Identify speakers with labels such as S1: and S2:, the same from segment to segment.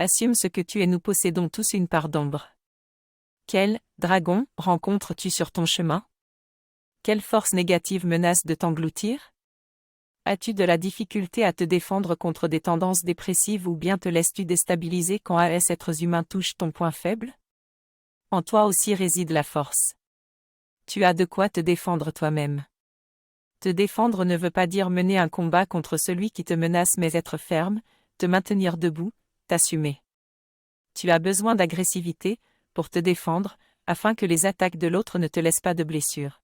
S1: Assume ce que tu es, nous possédons tous une part d'ombre. Quel dragon rencontres-tu sur ton chemin? Quelle force négative menace de t'engloutir? As-tu de la difficulté à te défendre contre des tendances dépressives ou bien te laisses-tu déstabiliser quand AS êtres humains touchent ton point faible? En toi aussi réside la force. Tu as de quoi te défendre toi-même. Te défendre ne veut pas dire mener un combat contre celui qui te menace, mais être ferme, te maintenir debout, t'assumer. Tu as besoin d'agressivité pour te défendre, afin que les attaques de l'autre ne te laissent pas de blessures.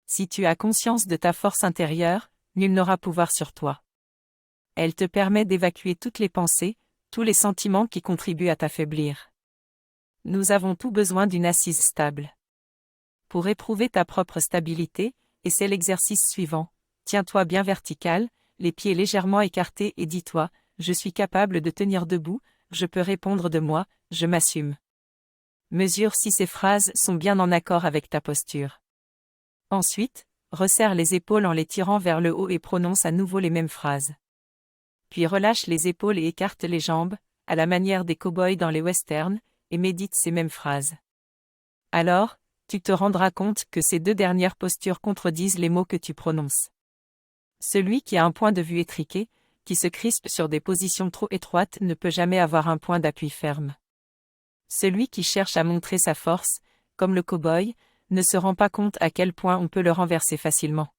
S1: Si tu as conscience de ta force intérieure, nul n'aura pouvoir sur toi. Elle te permet d'évacuer toutes les pensées, tous les sentiments qui contribuent à t'affaiblir. Nous avons tous besoin d'une assise stable. Pour éprouver ta propre stabilité, et c'est l'exercice suivant, tiens-toi bien vertical, les pieds légèrement écartés et dis-toi, je suis capable de tenir debout, je peux répondre de moi, je m'assume. Mesure si ces phrases sont bien en accord avec ta posture. Ensuite, resserre les épaules en les tirant vers le haut et prononce à nouveau les mêmes phrases. Puis relâche les épaules et écarte les jambes, à la manière des cow-boys dans les westerns, et médite ces mêmes phrases. Alors, tu te rendras compte que ces deux dernières postures contredisent les mots que tu prononces. Celui qui a un point de vue étriqué, qui se crispe sur des positions trop étroites ne peut jamais avoir un point d'appui ferme. Celui qui cherche à montrer sa force, comme le cow-boy, ne se rend pas compte à quel point on peut le renverser facilement.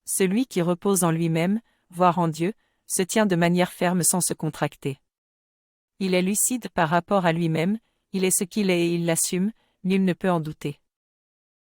S1: Celui qui repose en lui-même, voire en Dieu, se tient de manière ferme sans se contracter. Il est lucide par rapport à lui-même, il est ce qu'il est et il l'assume, nul ne peut en douter.